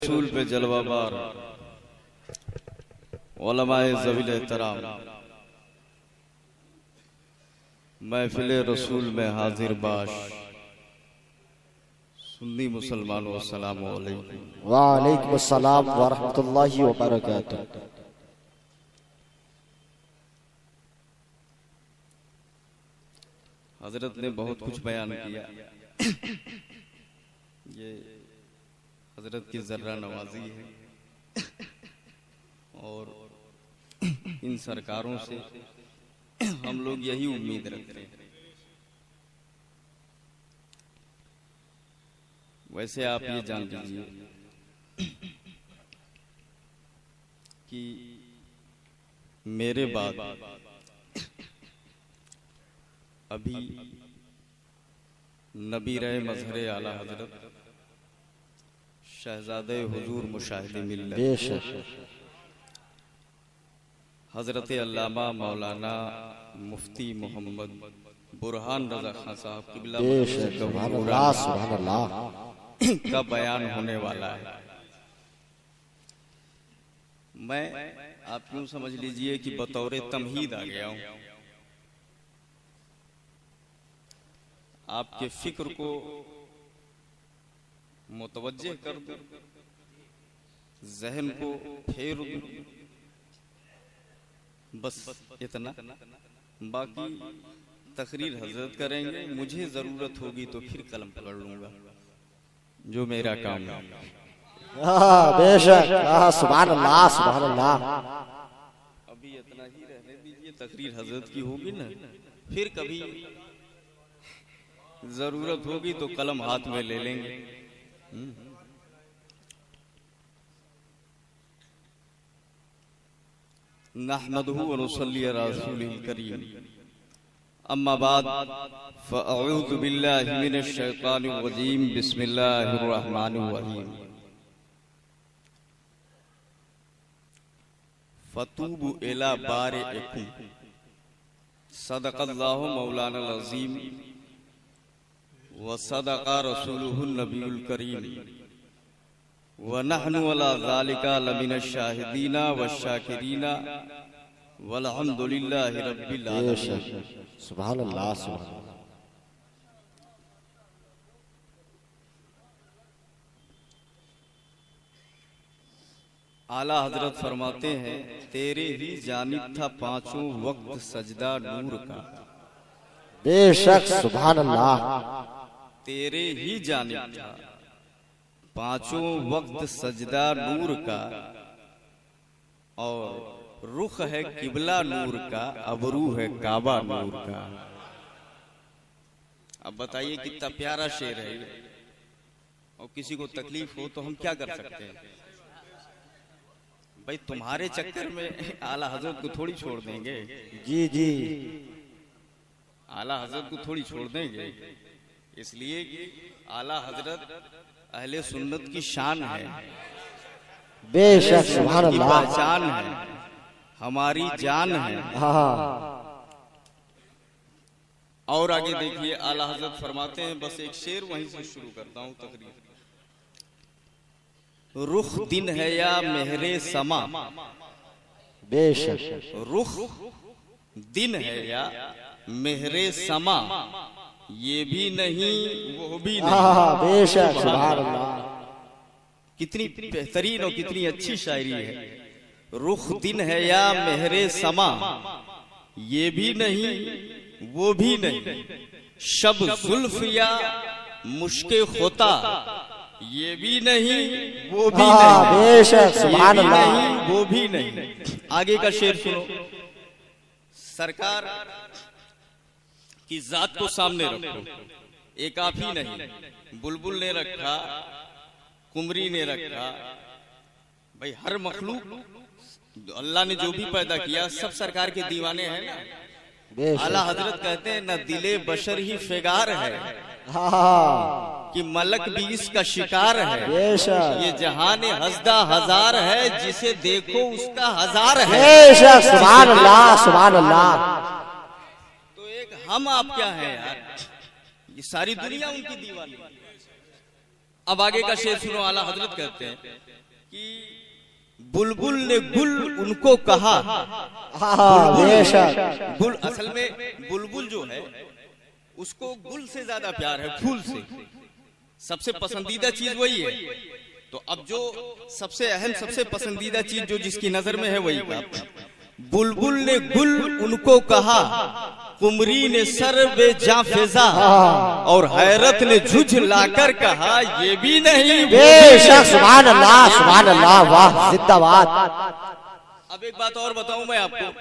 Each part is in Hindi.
रसूल पे जलवाबार उलमाए ज़वील एहतराम महफिले रसूल में हाजिर बाश सुन्नी मुसलमानों अस्सलामु अलैकुम। वालेकुम अस्सलाम व रहमतुल्लाहि व बरकातुहू। हजरत ने बहुत कुछ बयान किया। ये हजरत की जर्रा नवाजी है और इन सरकारों से हम लोग यही उम्मीद रखते हैं। वैसे आप ये जान लीजिए कि मेरे बाद अभी नबी रहे मजहर आला हजरत शहजादे हुजूर मुशाहिदे मिल्लत हजरत अल्लामा मौलाना मुफ्ती मोहम्मद बुरहान रजा खान साहब किबला का बयान होने वाला है। मैं आप यूं समझ लीजिए कि बतौर तमहीद आ गया हूं, आपके फिक्र को मुतवज्जे कर दूं, जहन को फेर दूं, बस इतना। बाकी तकरीर हजरत करेंगे, मुझे जरूरत होगी तो फिर कलम पकड़ लूंगा, जो मेरा काम है। बेशक सुभान अल्लाह सुभान अल्लाह। अभी इतना ही रहने दीजिए, तकरीर हजरत की होगी ना, फिर कभी जरूरत होगी तो कलम हाथ में ले लेंगे। नहमदुहु व नुसल्ली अला रसूलिल करीम, अम्मा बाद फ़अऊज़ु बिल्लाहि मिनश शैतानिर रजीम, बिस्मिल्लाहिर रहमानिर रहीम। फतूबु इला बारिइकुम, सदक़ल्लाहु मौलाना अज़ीम व सदक़ा रसूलुहुन नबियुल करीम व नहनु अला ज़ालिका लमिनश शाहिदीना व शाकिरीना वल्हम्दुलिल्लाहि रब्बिल आलमीन। सुभान अल्लाह सुभान अल्लाह। आला हजरत फरमाते हैं, तेरे ही जानिब था पांचों वक्त सजदा नूर का। बेशक सुभान अल्लाह। तेरे ही जानिब था पांचों वक्त सजदा नूर का, और रुख है किबला नूर का, अबरू है काबा नूर का। अब बताइए कितना प्यारा शेर है ये। और किसी को तकलीफ हो तो हम क्या कर सकते हैं भाई? तुम्हारे चक्कर में आला हजरत को थोड़ी छोड़ देंगे। जी जी, आला हजरत को थोड़ी छोड़ देंगे, इसलिए कि आला हजरत अहले सुन्नत की शान है, बेशक सुभान अल्लाह, पहचान है, हमारी जान है। और आगे देखिए आला हजरत फरमाते हैं, बस एक शेर वहीं से शुरू करता हूं तकरीर। रुख दिन है या मेहरे समा, बेशक रुख दिन है या मेहरे समा, ये भी नहीं वो भी नहीं। बेशक सुभान अल्लाह। कितनी बेहतरीन और कितनी अच्छी शायरी है। रुख दिन है या मेहरे समा, ये भी नहीं वो भी नहीं, शब जुल्फ या मुश्के खोता, ये भी नहीं वो भी नहीं, बेशक सुभान अल्लाह, नहीं वो भी नहीं। आगे का शेर सुनो। सरकार की जात को सामने रखो, एक आप ही नहीं, बुलबुल ने रखा, कुमरी ने रखा, भाई हर मखलूक अल्लाह ने जो भी पैदा किया सब सरकार के दीवाने हैं ना। आला हजरत कहते हैं, न दिले बशर ही फिगार है कि मलक भी इसका शिकार है। ये जहान हज़दा हजार है, जिसे देखो उसका हजार है। बेशक सुभान अल्लाह सुभान अल्लाह। तो एक हम आप क्या है यार, ये सारी दुनिया उनकी दीवानी। अब आगे का शेर सुनो। आला हजरत कहते हैं, कि बुलबुल ने गुल उनको कहा। बेशक। गुल असल में बुलबुल जो है उसको गुल से ज्यादा प्यार है, फूल से। सबसे पसंदीदा चीज वही है। तो अब जो सबसे अहम, सबसे पसंदीदा चीज जो जिसकी नजर में है वही कहा। बुलबुल ने गुल उनको कहा, कुमरी ने सर बे जा फेजा, और हैरत ने झुझ लाकर कहा ये भी नहीं। बेशक। सुभान अल्लाह, सुभान अल्लाह, वाह जिंदाबाद। अब एक बात और बताऊं मैं आपको।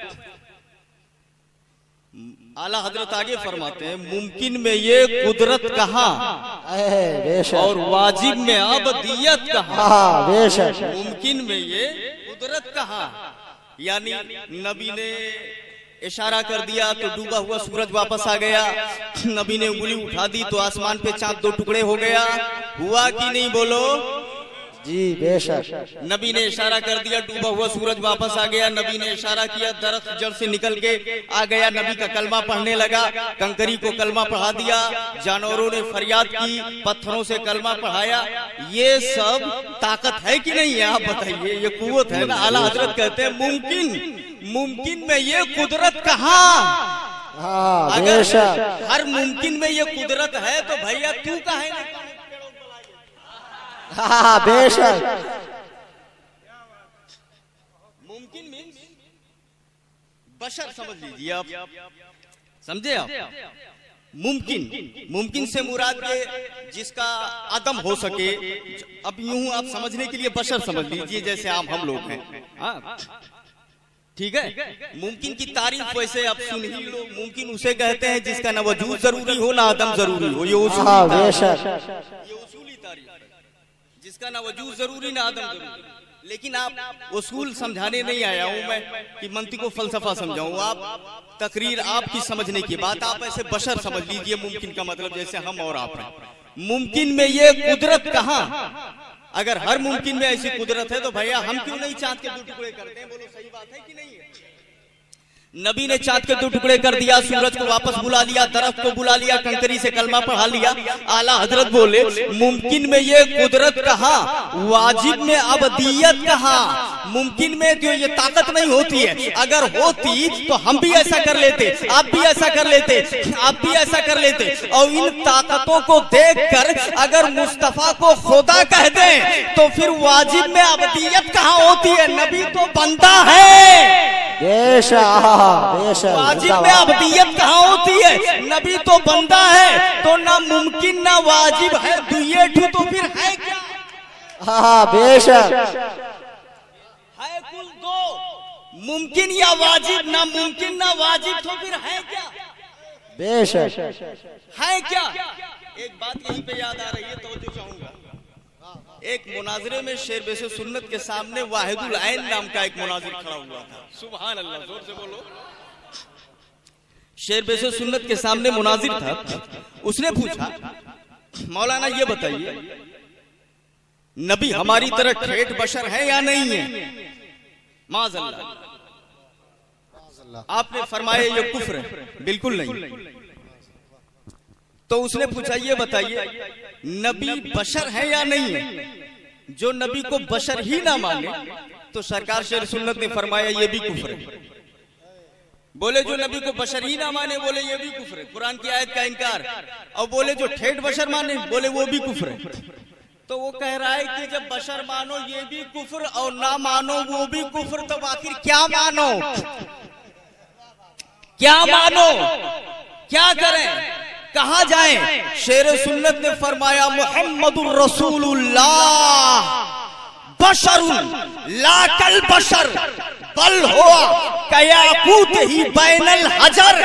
आला हजरत आगे फरमाते हैं, मुमकिन में ये कुदरत कहाँ बेशक, और वाजिब में अबदियत कहाँ। बेशक। मुमकिन में ये कुदरत कहाँ, यानी नबी ने इशारा कर दिया तो डूबा हुआ सूरज वापस आ गया, नबी ने उंगली उठा दी तो आसमान पे चांद दो टुकड़े हो गया। हुआ कि नहीं बोलो जी। बेशक। नबी ने इशारा कर दिया, डूबा हुआ सूरज वापस आ गया। नबी ने इशारा किया, दरख्त जड़ से निकल के आ गया। नबी का कलमा पढ़ने लगा, कंकरी को कलमा पढ़ा दिया। जानवरों ने फरियाद की, पत्थरों से कलमा पढ़ाया। ये सब ताकत है कि नहीं है? आप बताइए। ये कुव्वत है ना। आला हजरत कहते हैं मुमकिन में ये कुदरत कहाँ। अगर हर मुमकिन में ये कुदरत है तो भैया तू कहाँ है? बेशक। मुमकिन मीन्स बशर, समझ लीजिए आप, समझे आप। मुमकिन से मुराद ये जिसका अदम हो सके। अब यूं आप समझने के लिए बशर समझ लीजिए, जैसे आप हम लोग हैं। ठीक है। मुमकिन की तारीफ वैसे आप सुन ही लो। मुमकिन उसे कहते हैं जिसका ना वजूद जरूरी हो ना आदम जरूरी हो। ये उसूली तारीफ है, जिसका ना वजूद जरूरी ना आदम जरूरी। लेकिन आप उसूल समझाने नहीं आया हूं मैं कि मंतिको फलसफा समझाऊं। आप तकरीर आपकी समझने की बात, आप ऐसे बशर समझ लीजिए। मुमकिन का मतलब जैसे हम और आप हैं। मुमकिन में ये कुदरत कहाँ। अगर हर मुमकिन में ऐसी कुदरत है तो भैया हम क्यों नहीं चांद के दो टुकड़े करते हैं? बोलो सही बात है कि नहीं है? नबी ने चांद के दो टुकड़े कर दिया, सूरज को वापस बुला लिया, दरख्त को बुला लिया, कंकरी से कलमा पढ़ा लिया। आला हजरत बोले मुमकिन में ये कुदरत कहाँ, वाजिब में अबदियत कहाँ। मुमकिन में जो ये ताकत नहीं होती है, अगर होती तो हम भी ऐसा कर लेते, आप भी ऐसा कर लेते, आप भी ऐसा कर लेते। और इन ताकतों को देखकर अगर मुस्तफा को खुदा कह दें तो फिर वाजिब में अबदियत कहाँ होती है? नबी तो बंदा है। वाजिब में अबदियत कहाँ होती है? नबी तो बंदा है। तो ना मुमकिन ना वाजिब है, दुए ठू तो फिर है क्या? बेशक। है कुल दो, मुमकिन या वाजिब। ना मुमकिन ना वाजिब तो फिर है क्या? बेशक। है क्या? एक बात यहीं पे याद आ रही है, तो चाहूंगा। एक मुनाजरे में शेर बेसे सुन्नत के सामने वाहिदुल ऐन नाम का एक मुनाजिर खड़ा हुआ था। सुभान अल्लाह, जोर से बोलो। शेर बेसे सुन्नत के सामने मुनाजिर था। उसने पूछा, मौलाना ये बताइए, नबी हमारी तरह ठेठ बशर है या नहीं है? माज़अल्लाह। आपने फरमाया ये कुफ्र है। बिल्कुल नहीं। तो उसने पूछा ये बताइए, नबी बशर है या नहीं है? जो नबी को बशर ही ना माने तो सरकार शेर सुन्नत ने फरमाया ये भी कुफ्र है। बोले जो नबी को बशर ही ना माने, बोले ये भी कुफ्र है, कुरान की आयत का इनकार। और बोले जो ठेठ बशर माने, बोले वो भी कुफ्र है। तो वो कह रहा है कि जब बशर मानो ये भी कुफ्र और ना मानो वो भी कुफ्र, तो आखिर क्या मानो? क्या मानो? क्या करें? कहा जाएं? शेर सुन्नत ने फरमाया मुहम्मदुर रसूलुल्लाह बशरुन ला कल बशर बल हुआ कयाकूत ही बैनल हजर।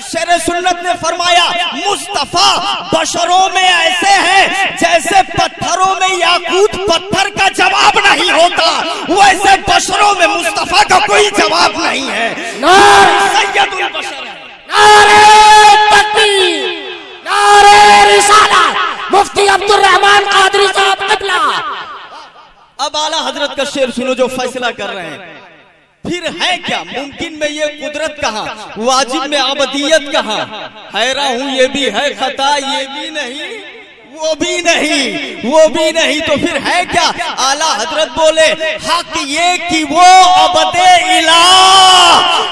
शेर सुन्नत ने फरमाया मुस्तफा बशरों में ऐसे हैं जैसे पत्थरों में याकूत पत्थर का जवाब नहीं होता, वैसे बशरों में मुस्तफा का कोई जवाब नहीं है। सैयदुल बशर है। नारे तकबीर, नारे रिसालत, मुफ्ती अब्दुल रहमान कादरी साहब क़िबला। अब आला हजरत का शेर सुनो जो फैसला कर रहे हैं। फिर है क्या? मुमकिन में ये कुदरत कहाँ, वाजिब में अबदियत कहाँ? हैरा हूं ये भी है खता, ये भी नहीं वो भी नहीं तो फिर है क्या? आला हजरत बोले हक ये कि वो अबदे इलाह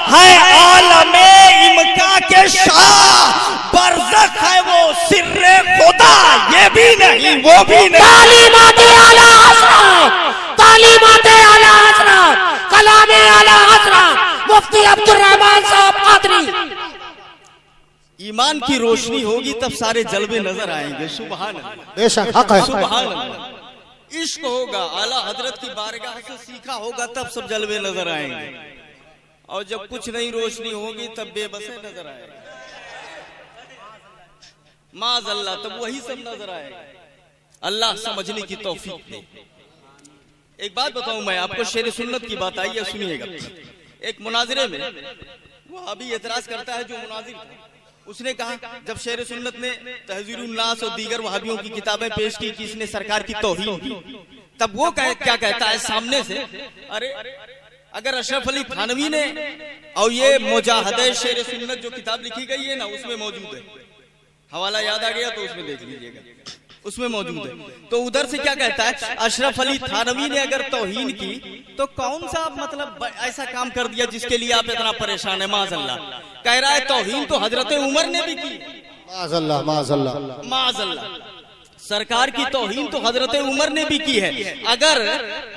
है, आलमे इमका के शाह, बरज़ख है वो सिर्रे खुदा, ये भी नहीं वो भी नहीं। तालीमाते आला हजरत, तालीमाते आला हजरत, कलामे आला हजरत मुफ्ती अब्दुल रहमान साहब कादरी। ईमान की रोशनी होगी तब सारे जलवे नजर आएंगे। सुभान अल्लाह, बेशक हक है। सुभान अल्लाह। इश्क होगा, आला हजरत की बारगाह से सीखा होगा तब सब जलवे नजर आएंगे, और जब कुछ नहीं रोशनी होगी तब बेबसे नजर आएगा। माज़अल्लाह, तब वही सब नजर आएगा। अल्लाह समझने की तौफीक दे। एक बात बताऊं मैं आपको, शेर सुन्नत की बात आई है, सुनिएगा। एक मुनाजिरे में वो अभी एतराज करता है जो मुनाजिर था, उसने कहा जब शेर सुन्नत ने तहज़ीरुन नास और दीगर वहाबियों की किताबें पेश की कि इसने सरकार की तौहीन की, तब वो क्या कहता है सामने से, अरे अगर अशरफ अली थानवी ने और ये मुजाहदे शेर सुन्नत जो किताब लिखी गई है ना उसमें मौजूद है, हवाला याद आ गया तो उसमें देख लीजिएगा, उसमें मौजूद है। तो उधर से क्या कहता है, अशरफ अली थानवी ने अगर तौहीन की तो कौन सा मतलब ऐसा काम कर दिया जिसके लिए आप इतना परेशान है? माज़अल्लाह। कह रहा है तौहीन तो हजरत उमर ने भी की। माज़अल्लाह, माज़अल्लाह, माज़अल्लाह। सरकार की तौहीन तो हजरत उमर ने भी की है, अगर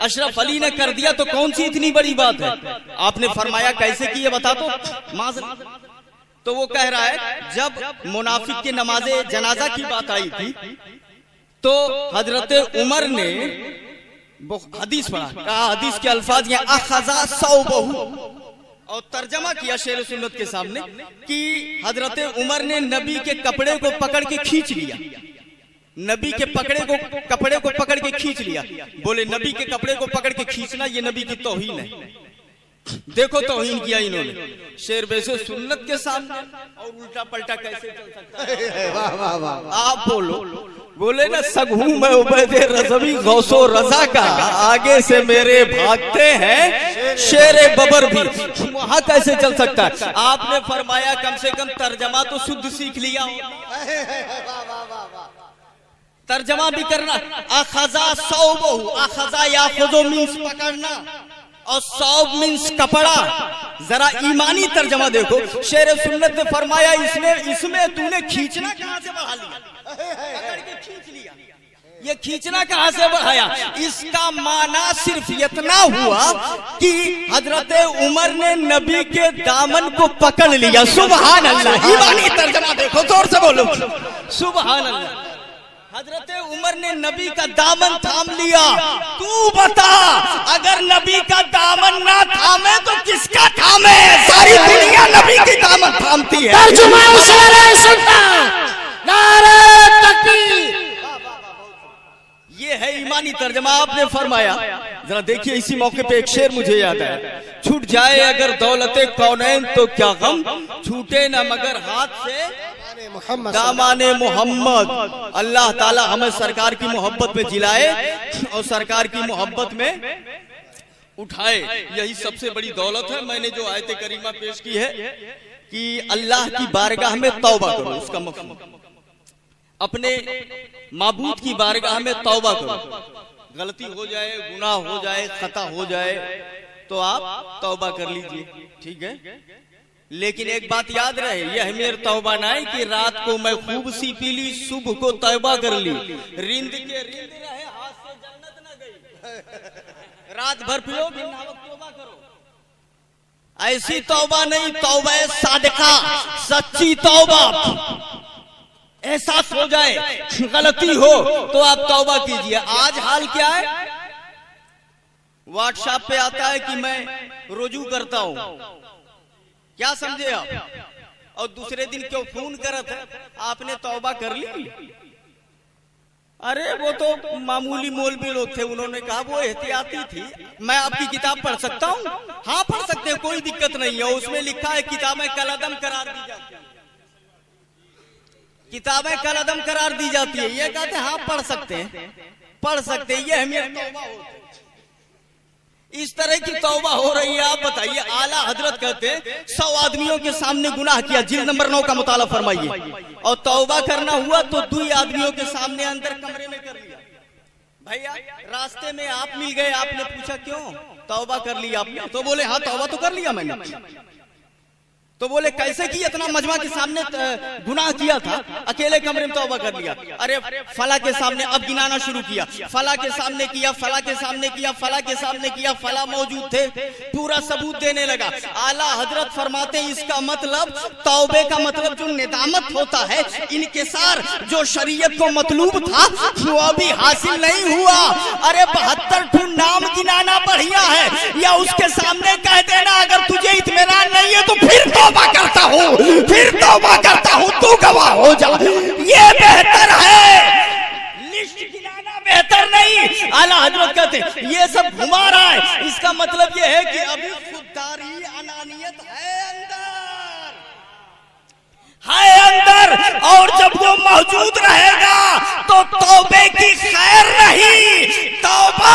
अशरफ अली ने कर दिया तो कौन सी इतनी बड़ी बात है? आपने फरमाया कैसे की है बता दो। माज़अल्लाह। तो वो कह रहा है जब मुनाफिक के नमाजे जनाजा की बात आई थी तो हजरत उमर ने हदीस पढ़ा, कहा हदीस के अल्फाज ये अखज़ा सौबहु, और तर्जमा किया शेर सुन्नत के सामने कि हजरत उमर ने नबी के कपड़े को पकड़ के खींच लिया, नबी के कपड़े को पकड़ के खींच लिया। बोले नबी के कपड़े को पकड़ के खींचना ये नबी की तौहीन है। देखो तौहीन किया इन्होंने शेर बेसे सुन्नत के सामने, और उल्टा पलटा कैसे चल सकता है? वाह वाह वाह। आप बोले ना सगहू मैं उबैदे रज़वी गौसो रजा का, आगे से मेरे भागते हैं शेरे बबर भी, वहां कैसे चल सकता है? आपने फरमाया कम से कम तर्जमा तो शुद्ध सीख लिया, तर्जमा भी करना। अखज़ा सौबहु, अखज़ा याखुज़ु मीन्स पकड़ना, और सौब मीन्स कपड़ा। जरा ईमानी तर्जमा देखो, शेर सुन्नत ने फरमाया इसमें तूने खींचना कहां से बढ़ा लिया? पकड़ के खींच लिया, ये खींचना कहां से बढ़ाया? इसका माना सिर्फ इतना हुआ कि हजरत उमर ने नबी के दामन को पकड़ लिया। सुभान अल्लाह। ईमानी तर्जमा देखो, जोर से बोलो सुभान अल्लाह। हजरत उमर ने नबी का दामन थाम लिया। तू बता, अगर नबी का दामन ना थामे तो किसका थामे? सारी दुनिया नबी की दामन थामती है। तर्जुमा शेर सुन्नत, नारे तकबीर। ये है ईमानी तर्जमा। आपने फरमाया, जरा देखिए इसी मौके पे एक शेर मुझे याद है, छूट जाए अगर दौलते कौनैन तो क्या गम, छूटे ना मगर हाथ से दामाने मोहम्मद। अल्लाह ताला हमें सरकार की मोहब्बत में जिलाए और सरकार की मोहब्बत में उठाए, यही सबसे बड़ी दौलत है। मैंने जो आयत करीमा पेश की है कि अल्लाह की बारगाह में तौबा करो, उसका मकसद अपने माबूद की बारगाह में तौबा करो। गलती हो जाए, गुनाह हो जाए, खता हो जाए तो आप तौबा कर लीजिए, ठीक है। लेकिन एक बात याद रहे, यह मेरे तौबा नहीं कि रात को मैं खूब सी पी ली, सुबह को तौबा कर ली। रिंद के रिंद रहे, हाथ से जन्नत न गई। रात भर पियो फिर तौबा करो, ऐसी तौबा नहीं, तौबा सादिका, सच्ची तौबा। एहसास हो जाए गलती हो तो आप तौबा कीजिए। आज हाल क्या है, व्हाट्सएप पे आता है कि मैं रुजू करता हूं, क्या समझे आप? और दूसरे दिन क्यों फोन करत है, आपने तौबा कर ली? अरे वो तो मामूली मौलवी लोग थे, उन्होंने कहा वो एहतियाती थी। मैं आपकी किताब पढ़ सकता हूँ? हाँ पढ़ सकते हैं, कोई दिक्कत नहीं है। उसमें लिखा है किताबें कलअदम करार दी जाती है, किताबें कलअदम करार दी जाती है। ये कहते हैं हाँ पढ़ सकते हैं, पढ़ सकते हैं। ये अहमियत तौबा होती है, इस तरह की तौबा हो रही है। आप बताइए, आला हजरत कहते हैं 100 आदमियों के सामने गुनाह किया, जिल्द नंबर 9 का मुताला फरमाइए, और तौबा करना हुआ तो 2 आदमियों के सामने अंदर कमरे में कर लिया। भैया रास्ते में आप मिल गए, आपने पूछा क्यों तौबा कर लिया आपने? तो बोले हाँ तौबा तो कर लिया मैंने। तो बोले कैसे की? इतना मजमा के सामने गुनाह किया था, अकेले कमरे में तौबा कर लिया। अरे फला के सामने, अब गिनाना शुरू किया, फला के सामने किया, फला के सामने किया, फला के सामने किया, फला मौजूद थे, पूरा सबूत देने लगा। आला हजरत फरमाते हैं इसका मतलब तौबे का मतलब जो निदामत होता है, इनकिसार जो शरीयत को मतलूब था वो अभी हासिल नहीं हुआ। अरे 72 नाम गिनाना बढ़िया है, या उसके सामने कह देना अगर तुझे इत्मीनान नहीं है तो फिर तौबा करता हूँ, फिर तौबा करता हूँ, तू गवाह हो जा, ये बेहतर है। लिस्ट गिनाना बेहतर नहीं। आला हजरत कहते ये सब घुमा रहा है, इसका मतलब ये है कि अभी खुददारी अनानियत है अंदर, और जब वो मौजूद रहेगा तो तौबे की खैर नहीं। तौबा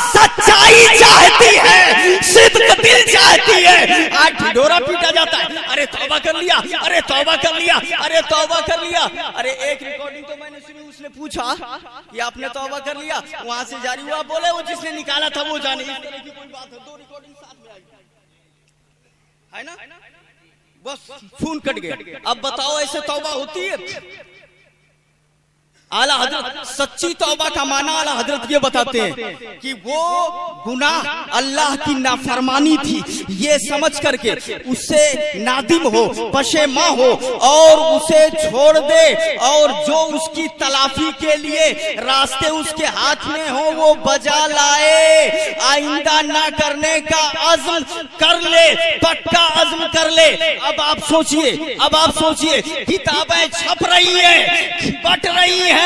सच्चाई चाहती है, सिद्क दिल चाहती है। आज ढिढोरा पीटा जाता है, अरे तौबा कर लिया, अरे तौबा कर लिया, अरे तौबा कर लिया। अरे एक रिकॉर्डिंग तो मैंने सुनी, उसने पूछा कि आपने तौबा कर लिया, वहां से जारी हुआ, बोले वो जिसने निकाला था वो जाने। इस तरह की कोई बात है? 2 रिकॉर्डिंग साथ में आई है ना, बस खून कट गया। अब बताओ ऐसे तौबा होती है? आला हजरत सच्ची तौबा का माना आला हजरत ये बताते हैं कि वो गुनाह अल्लाह की नाफरमानी थी, ये समझ करके उससे नादिम हो, पशेमा हो और उसे छोड़ दे, और जो उसकी तलाफी के लिए रास्ते उसके हाथ में हो वो बजा लाए, आइंदा ना करने का अज़्म कर ले, पक्का अज़्म कर ले। अब आप सोचिए किताबें छप रही है, बट रही है,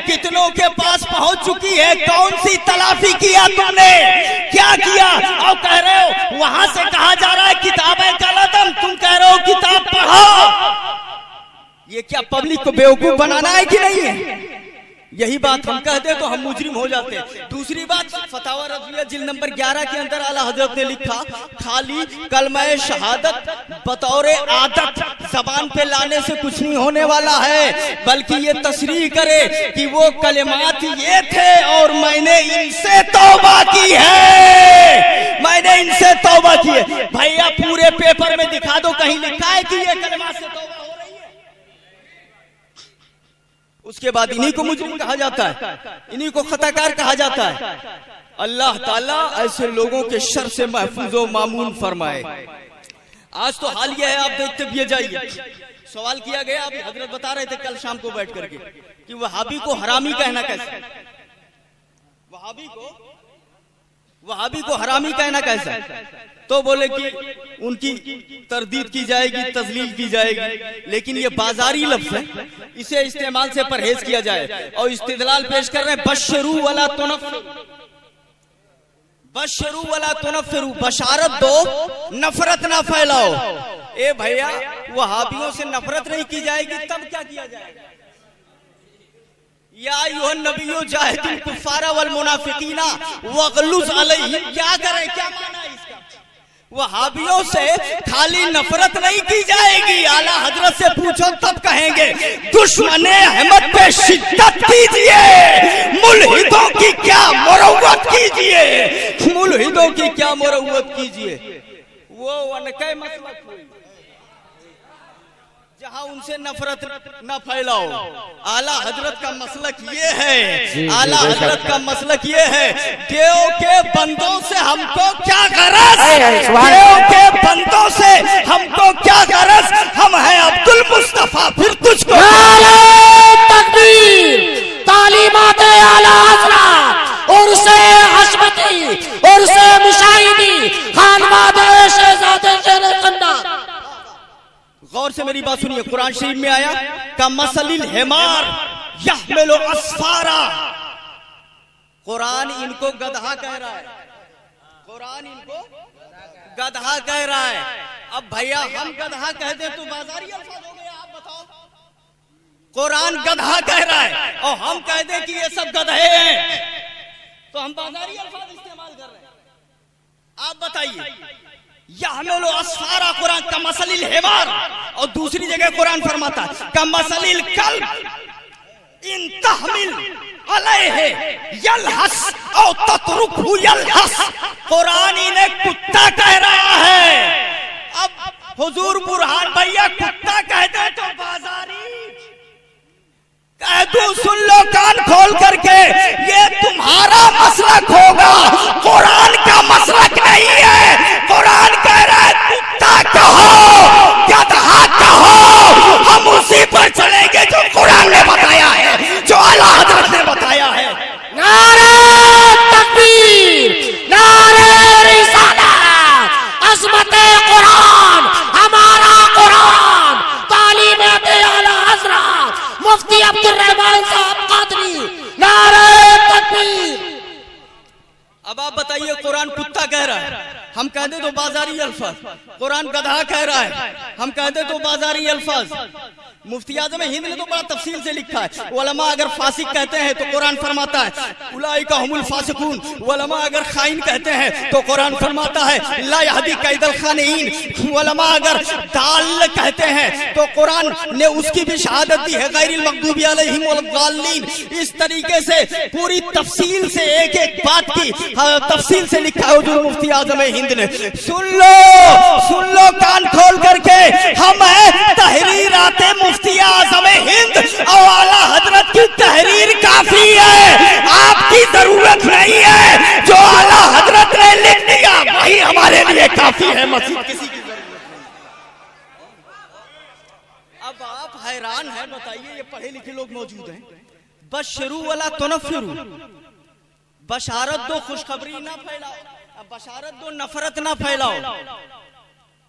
कितनों के पास पहुंच चुकी है, कौन सी तलाफी किया तुमने, क्या किया? और कह रहे हो वहां से कहा जा रहा है किताबें कलदम, तुम कह रहे हो किताब पढ़ो। ये क्या पब्लिक को बेवकूफ बनाना है कि नहीं है? यही बात हम कह दे तो हम मुजरिम हो जाते हैं। दूसरी बात, फतावा रज़विया जिल्द नंबर 11 के अंदर आला हजरत ने लिखा, खाली कलमा शहादत बतौर आदत जबान पे लाने से कुछ नहीं होने वाला है, बल्कि ये तस्रीह करे कि वो कलिमात ये थे और मैंने इनसे तौबा की है, मैंने इनसे तौबा की है। भैया पूरे पेपर में दिखा दो कहीं लिखा है कि ये कलिमात से तौबा हो रही है? उसके बाद इन्हीं को मुजरिम कहा जाता है, इन्हीं को खताकार कहा जाता है। अल्लाह ताला ऐसे लोगों के शर से महफूज व मामून फरमाए। आज तो हाल यह है, आप देखते भी जाइए, सवाल किया गया, अभी हजरत बता रहे थे कल शाम को बैठ करके कि वहाबी को हरामी कहना कैसे, वहाबी को हरामी कहना कैसा? तो बोले कि उनकी तरदीद की जाएगी, तजलील की जाएगी, लेकिन ये बाजारी लफ्ज है, इसे इस्तेमाल से परहेज किया जाए। और इस्तिदलाल पेश कर रहे हैं, बशरू वला तुनफ्फिरू, बशरू वला तुनफ्फिरू, बशारत दो, नफरत ना फैलाओ। ए भैया, वहाबियों से नफरत नहीं की जाएगी तब क्या किया जाएगा? या अय्युहन नबिय्यु जाहिदिल कुफ्फारा वल मुनाफिकीना वगलुज अलैहिम, क्या करें, क्या माना है इसका? वहाबियों से खाली नफरत नहीं की जाएगी, आला हजरत से पूछो तब कहेंगे दुश्मने अहमद पे शिद्दत कीजिए, मुल्हिदों की क्या मुरव्वत कीजिए, मुल्हिदों की क्या मुरव्वत कीजिए। वो उनके मसलक हुई जहां उनसे नफरत न फैलाओ। आला हजरत का मसलक ये है, आला हजरत का मसलक ये है, देव के बंदों से हमको क्या गरज, देव के बंदों से हमको क्या गरज, हम हैं अब्दुल मुस्तफा, फिर तुझको तकबीर, तालीमात आला हजरत और से हशमती और से मुशाहिदी खानवादे शहजादे शेर-ए-कन्ना। गौर से मेरी बात सुनिए, कुरान शरीफ में आया का मसलिल हिमार यहमिलु अस्फारा, कुरान इनको गधा कह रहा है, कुरान इनको गधा कह रहा है। अब भैया हम गधा कह दे तो बाजारी अल्फाज हो गया, आप बताओ। कुरान गधा कह रहा है और हम कह दे कि ये सब गधे हैं, तो हम बाजारी अल्फाज इस्तेमाल कर रहे हैं। आप बताइए, यहमिलु अस्फारा कुरान का मसलिल हिमार, और दूसरी जगह कुरान फरमाता है का मसलिल कल्ब इन तहमिल अलैहि यलहस औ ततरुकहु यलहस। कुरान इन्हें कुत्ता कह रहा है। अब हुजूर बुरहान भैया कुत्ता कहते तो बाजारी कह दो, सुन लो कान खोल करके, ये तुम्हारा मसलक होगा, कुरान का मसलक नहीं है। कुरान कह रहा है कुत्ता कहो, गधा कहो, हम उसी पर चलेंगे जो कुरान ने बताया है, जो आला हज़रत ने बताया है। नारे तकबीर, नारे रिसालत, अज़मते कुरान, हमारा कुरान, तालीमात आला हज़रत मुफ्ती अब्दुर्रहमान साहब कादरी, नारे तकबीर। अब आप बताइए, कुरान कुत्ता कह रहा है, हम कह दे तो बाजारी अल्फाज। कुरान गधा कह रहा है, हम कह दे तो बाजारी अल्फाज। मुफ्ती आज़म हिंद ने तो बड़ा तफसील से लिखा है, उलमा अगर फासिक कहते हैं तो कुरान फरमाता है उलाइका हुमुल फासिकून, उलमा अगर खाइन कहते हैं तो कुरान फरमाता है ला यहदी कैदल खानिन, उलमा अगर दाल कहते हैं तो कुरान ने उसकी भी शहादत दी है गैरिल मग़दूबी अलैहिम वलद्दाल्लीन। इस तरीके से पूरी तफसील से एक एक बात की तफसील से लिखा है हुजूर मुफ्ती आज़म हिंद ने। सुन लो कान खोल करके, हम है तहरीरात मुफ्ती आज़म हिंद और आला हज़रत की तहरीर काफी है, आपकी जरूरत नहीं है। जो आला हज़रत ने लिख दिया वही हमारे लिए काफी है, मज़ीद किसी की जरूरत नहीं। अब आप हैरान हैं, बताइए, ये पढ़े लिखे लोग मौजूद हैं। बशरू वला तुनफिरू, बशारत दो खुशखबरी ना फैलाओ, अब बशारत दो नफरत ना फैलाओ।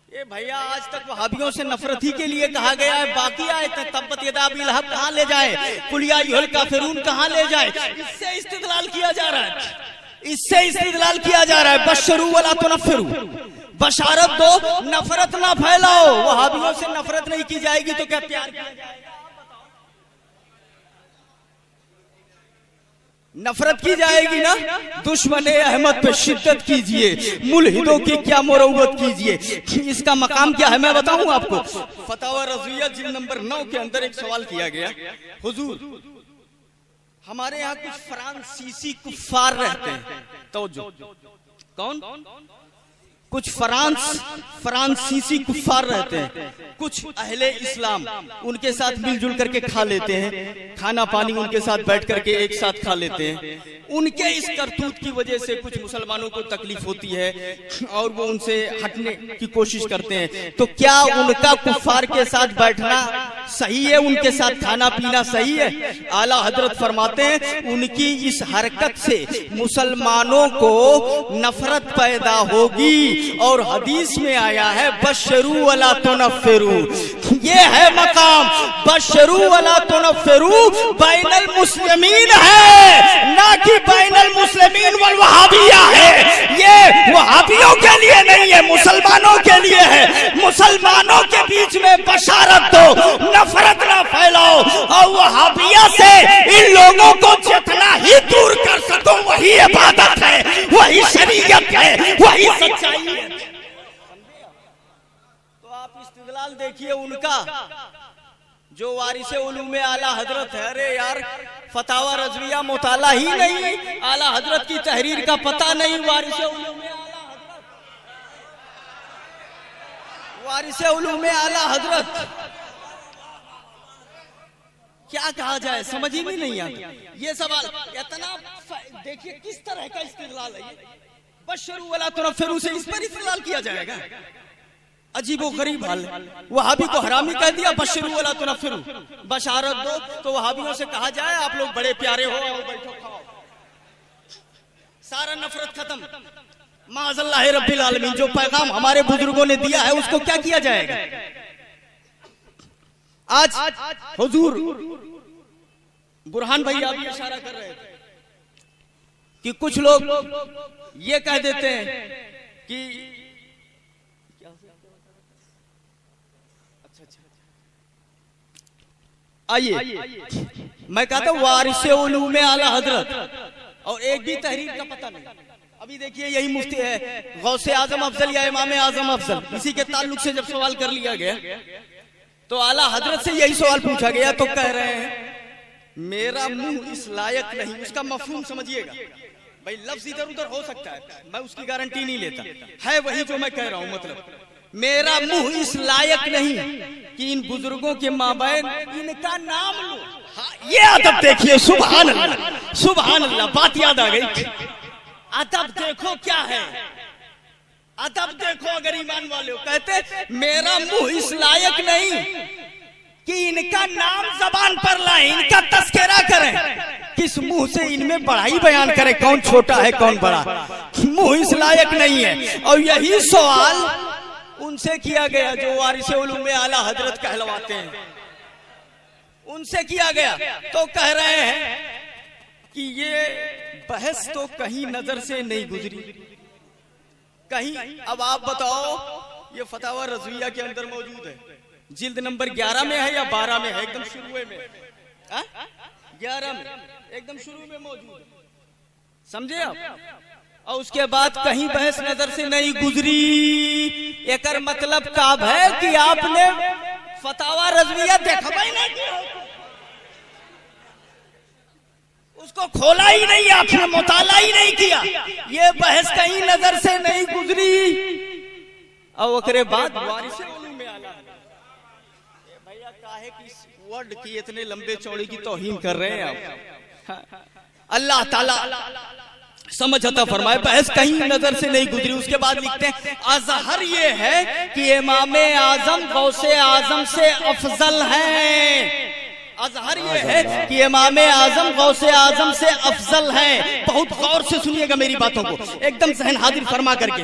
ये भैया आज तक वहाबियों से नफरत ही के लिए कहा गया है, बाकी आयतें तब्बत यदा अबी लहब कहां ले जाए, कुल या अय्युहल काफिरून कहां ले जाए, इससे इस्तिदलाल किया जा रहा है, इससे इस्तिदलाल किया जा रहा है। बशरू वला तुनफिरू, बशारत दो नफरत ना फैलाओ। वहाबियों से नफरत नहीं की जाएगी तो क्या प्यार किया जाएगा? नफरत की जाएगी ना। दुश्मने अहमद पे शिद्दत कीजिए, मुल्हिदों की क्या मुरव्वत कीजिए। इसका मकाम क्या है मैं बताऊं आपको। फतावा रज़विया जिल्द नंबर 9 के अंदर एक सवाल किया गया, हुजूर हमारे यहाँ कुछ फ्रांसीसी कुफ्फार रहते हैं, तो जो कौन कुछ फ्रांसीसी कुफ्फार रहते हैं, कुछ अहले इस्लाम उनके साथ मिलजुल करके खा लेते हैं, खाना पानी उनके साथ बैठ करके एक साथ खा लेते हैं। उनके इस करतूत की वजह से कुछ मुसलमानों को तकलीफ होती है और वो उनसे हटने की कोशिश करते हैं। तो क्या उनका कुफ्फार के साथ बैठना सही है, उनके साथ खाना पीना सही है? आला हजरत फरमाते हैं उनकी इस हरकत से मुसलमानों को नफरत पैदा होगी, और हदीस में आया है बशरू वला तुनफिरू, ये है मकाम। बशरू वला तुनफिरू बैनल मुस्लिमीन है, ना कि बैनल मुस्लिमीन वल वहाबिया है। ये वहाबियों के लिए नहीं है, मुसलमानों के लिए है। मुसलमानों के बीच में बशारत दो, नफरत ना फैलाओ, और वहाबिया से इन लोगों को जितना ही दूर कर सको वही इबादत है, वही शरीयत है, वही सच्चाई है। तो आप इस्तिदलाल देखिए उनका, जो वारिसे उलूमे आला हजरत है। अरे यार, फतावा रज़विया मुताला ही नहीं, आला हजरत की तहरीर का पता नहीं। वारिसे उलूमे आला हजरत क्या कहा जाए, समझ ही नहीं आता ये सवाल। इतना देखिए किस तरह का इस्तिदलाल है ये। बशरू वला तुनफिरू से इस पर इस्तिदलाल किया जाएगा, अजीबो गरीब हाल है। वहाबी को हरामी कह दिया, बशरू वला तुनफिरू, बशारत दो। तो वहाबियों से कहा जाए आप लोग बड़े प्यारे हो, आओ बैठो खाओ, सारा नफरत खत्म। माअज़ल्लाह रब्बिल आलमीन, जो पैगाम हमारे बुजुर्गों ने दिया है उसको क्या किया जाएगा? आज हुजूर बुरहान भैया भी इशारा कर रहे थे कि कुछ लोग ये कह देते हैं कि आइए मैं कहता हूं वारिसे उलूमे आला हजरत, और एक भी तहरीर का पता नहीं। अभी देखिए यही मुफ्ती है गौसे आजम अफजल या इमाम आजम अफजल, इसी के ताल्लुक से जब सवाल कर लिया गया तो आला हजरत से यही सवाल पूछा गया तो कह रहे हैं मेरा मुंह इस लायक नहीं। उसका मफहूम समझिएगा भाई, लफ्ज इधर उधर हो सकता है, मैं उसकी गारंटी नहीं लेता, है वही जो मैं कह रहा हूं। मतलब मेरा मुंह इस लायक नहीं कि इन बुजुर्गों के माबैन इनका नाम लो। हाँ, ये अदब देखिए, सुभान अल्लाह सुभान अल्लाह, बात याद आ गई। अदब देखो क्या है, अदब देखो। अगर ईमान वाले हो, कहते मेरा मुंह इस लायक नहीं कि इनका नाम जबान पर लाए, इनका तस्करा करें, किस मुंह से इनमें बड़ाई बयान करें, कौन छोटा है कौन बड़ा, मुंह इस लायक नहीं है। और यही सवाल उनसे किया गया जो वारिस उलूम आला हजरत कहलवाते हैं, उनसे किया गया तो कह रहे हैं कि ये बहस तो कहीं नजर से नहीं गुजरी कहीं। अब आप बताओ, ये फतावा रज़विया के अंदर मौजूद है, जिल्द नंबर 11 में है या 12 में है, एकदम शुरू में 11 में एकदम शुरू में मौजूद है, समझे आप। और उसके बाद कहीं बहस नजर से नहीं गुजरी। एकर मतलब काब है कि आपने फतावा रज़विया देखा ही नहीं किया, उसको खोला ही नहीं, आपने मुताला ही नहीं किया, ये बहस कहीं नजर से नहीं गुजरी। और ओकरे बाद वारिस उलूम आला भैया काहे की वर्ड की इतने लंबे चौड़े की तौहीन कर रहे हैं आप। अल्लाह ताला समझ अता फरमाए, बहस कहीं नजर से नहीं गुजरी। उसके बाद लिखते हैं अजहर ये है कि इमाम आजम गौसे आजम से अफजल हैं। अजहर ये है कि इमाम आजम गौसे आजम से अफजल हैं। बहुत गौर से सुनिएगा मेरी बातों को, एकदम सहन हाजिर फरमा करके।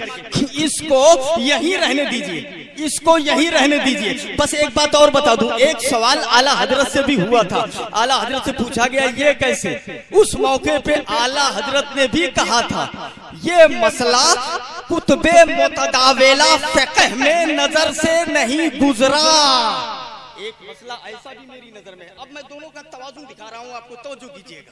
इसको यही रहने दीजिए, इसको यही रहने दीजिए। बस एक बात और बता दूं, एक सवाल आला हजरत से भी हुआ था। आला हजरत से पूछा गया ये कैसे, उस मौके पे आला हजरत ने भी कहा था ये मसला कुतबे मुतदाविला फिक़ह में नजर से नहीं गुजरा। एक मसला ऐसा भी मेरी नजर में। अब मैं दोनों का तवाज़ुन दिखा रहा हूं आपको, तवज्जो कीजिएगा,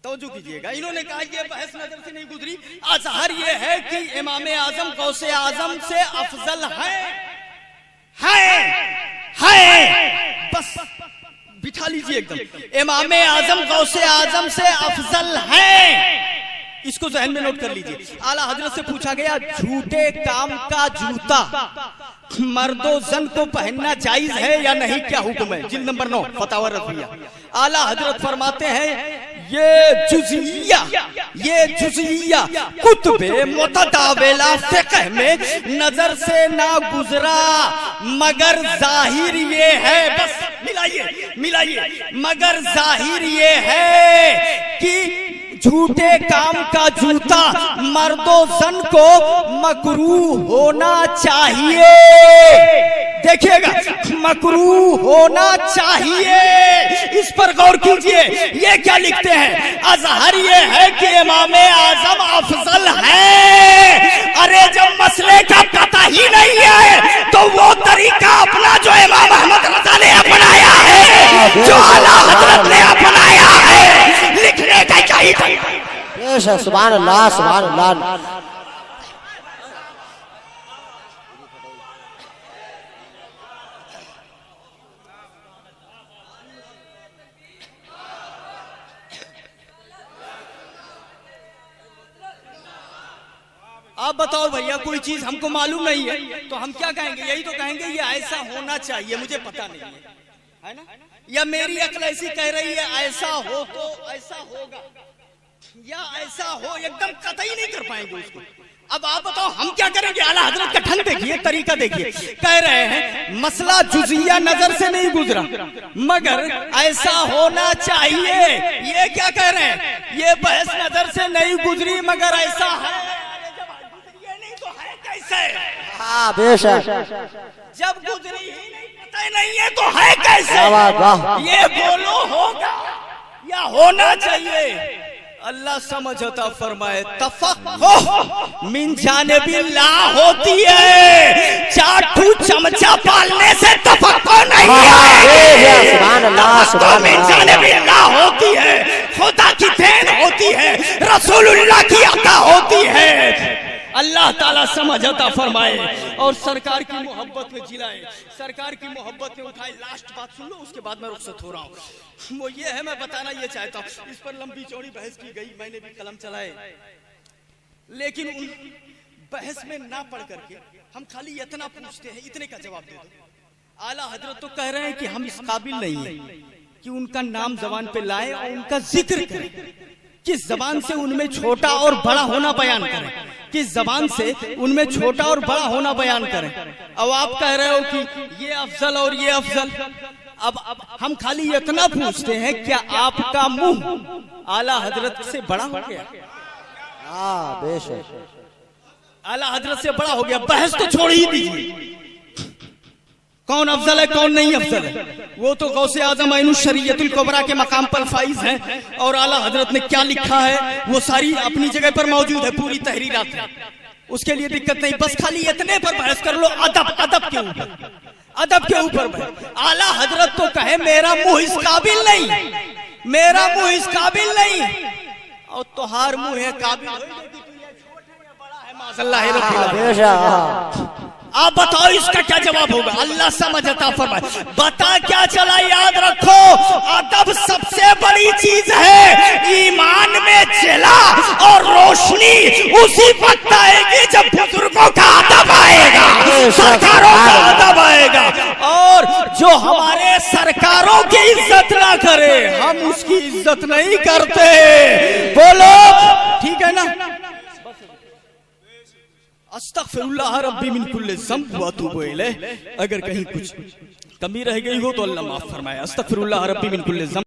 तवज्जो कीजिएगा। इन्होंने कहा ये बहस नजर से नहीं गुजरी। अजहर ये है कि इमाम आजम गौसे आजम से अफजल है। बस बिठा लीजिए एकदम, इमाम आजम गौसे आजम से अफजल है, इसको जहन में नोट कर लीजिए। आला हजरत से पूछा गया झूठे काम का जूता मर्दो जन को पहनना जायज है या नहीं, क्या हुक्म है। जिल्द नंबर 9 फतावा रज़विया। आला हजरत फरमाते हैं ये जुज़िया कुतुबे मुतदाविला फिक़ह में नजर से ना गुजरा, मगर जाहिर ये है, बस मिलाइए, मगर जाहिर ये है कि झूठे काम का जूता मर्दो जन को मकरूह होना चाहिए। देखिएगा, मकरूह होना चाहिए, इस पर गौर कीजिए। ये क्या लिखते हैं, अजहर ये है कि इमाम आजम अफजल है। अरे जब मसले का पता ही नहीं है तो वो तरीका अपना जो इमाम अहमद रज़ा ने अपनाया है, जो आला हजरत ने अपनाया है, लिखने का क्या ही था। सुभान अल्लाह सुभान अल्लाह। आप बताओ भैया, कोई चीज हमको मालूम नहीं है तो हम क्या कहेंगे, यही तो कहेंगे ये ऐसा होना चाहिए, मुझे पता नहीं है ना, या मेरी अक्ल ऐसी कह रही है ऐसा हो तो ऐसा होगा, या ऐसा हो, एकदम कतई नहीं कर पाएंगे उसको। अब आप बताओ हम क्या करेंगे। आला हजरत का ढंग देखिए, तरीका देखिए। कह रहे हैं मसला जुज़िया नजर से नहीं गुजरा मगर ऐसा होना चाहिए। ये क्या कह रहे हैं, ये बहस नजर से नहीं गुजरी मगर ऐसा है। ये नहीं तो है कैसे। हाँ बेशक, जब गुजरी ही नहीं, पता नहीं है तो है कैसे। ये बोलो होगा या होना चाहिए। अल्लाह समझ अता फरमाए। तफक्कुह मिन जानिबिल्लाह होती है, चाटू चमचा पालने से तफक्कुह नहीं है। सुभान अल्लाह सुभान अल्लाह। मिन जानिबिल्लाह होती है, खुदा की देन होती है, रसूलुल्लाह की अता होती है। अल्लाह ताला समझ अता फरमाए और सरकार की मोहब्बत में जिलाए, सरकार की मोहब्बत में उठाए। लास्ट बात सुन लो, उसके बाद मैं रुखसत हो रहा हूँ। वो ये है, मैं बताना ये चाहता हूँ, इस पर लंबी चौड़ी बहस की गई, मैंने भी कलम चलाए, लेकिन उन बहस में ना पढ़ करके हम खाली इतना पूछते हैं, इतने का जवाब दे दो। आला हजरत तो कह रहे हैं कि हम इस काबिल नहीं है कि उनका नाम जबान पे लाए और उनका जिक्र करें, किस जबान से उनमें छोटा और बड़ा होना बयान करें, किस जबान से उनमें छोटा और बड़ा होना बयान करें। अब आप कह रहे हो कि ये अफजल और ये अफजल। अब हम खाली इतना पूछते हैं, क्या आपका मुंह आला हजरत से बड़ा हो गया? हाँ बेशक, आला हजरत से बड़ा हो गया। बहस तो छोड़ ही दीजिए, कौन अफजल है कौन नहीं अफजल है, वो तो गौसे आजम ऐनुश शरीयतुल कुबरा के मकाम पर फाइज हैं, और आला हजरत ने क्या लिखा है वो सारी अपनी जगह पर मौजूद है, पूरी तहरीरात है, उसके लिए दिक्कत नहीं। बस खाली इतने पर बहस कर लो, अदब अदब के ऊपर, अदब के ऊपर। आला हजरत तो कहे मेरा मुंह इस काबिल नहीं, मेरा मुंह इस काबिल नहीं, और तुहार मुंह है काबिल। आप बताओ इसका क्या जवाब होगा? अल्लाह समझ अता फरमाए। बता क्या चला, याद रखो, अदब सबसे बड़ी चीज है। ईमान में जला और रोशनी उसी वक्त आएगी जब बुजुर्गों का अदब आएगा, सरकारों का अदब आएगा। और जो हमारे सरकारों की इज्जत ना करे, हम उसकी इज्जत नहीं करते। बोलो ठीक है ना? अस्तगफिरुल्लाह रब्बी मिन कुल्लि ज़ंब व अतूबु इलैह। अगर कहीं कुछ कमी रह गई हो तो अल्लाह माफ फरमाए। अस्तगफिरुल्लाह रब्बी मिन कुल्लि ज़ंब।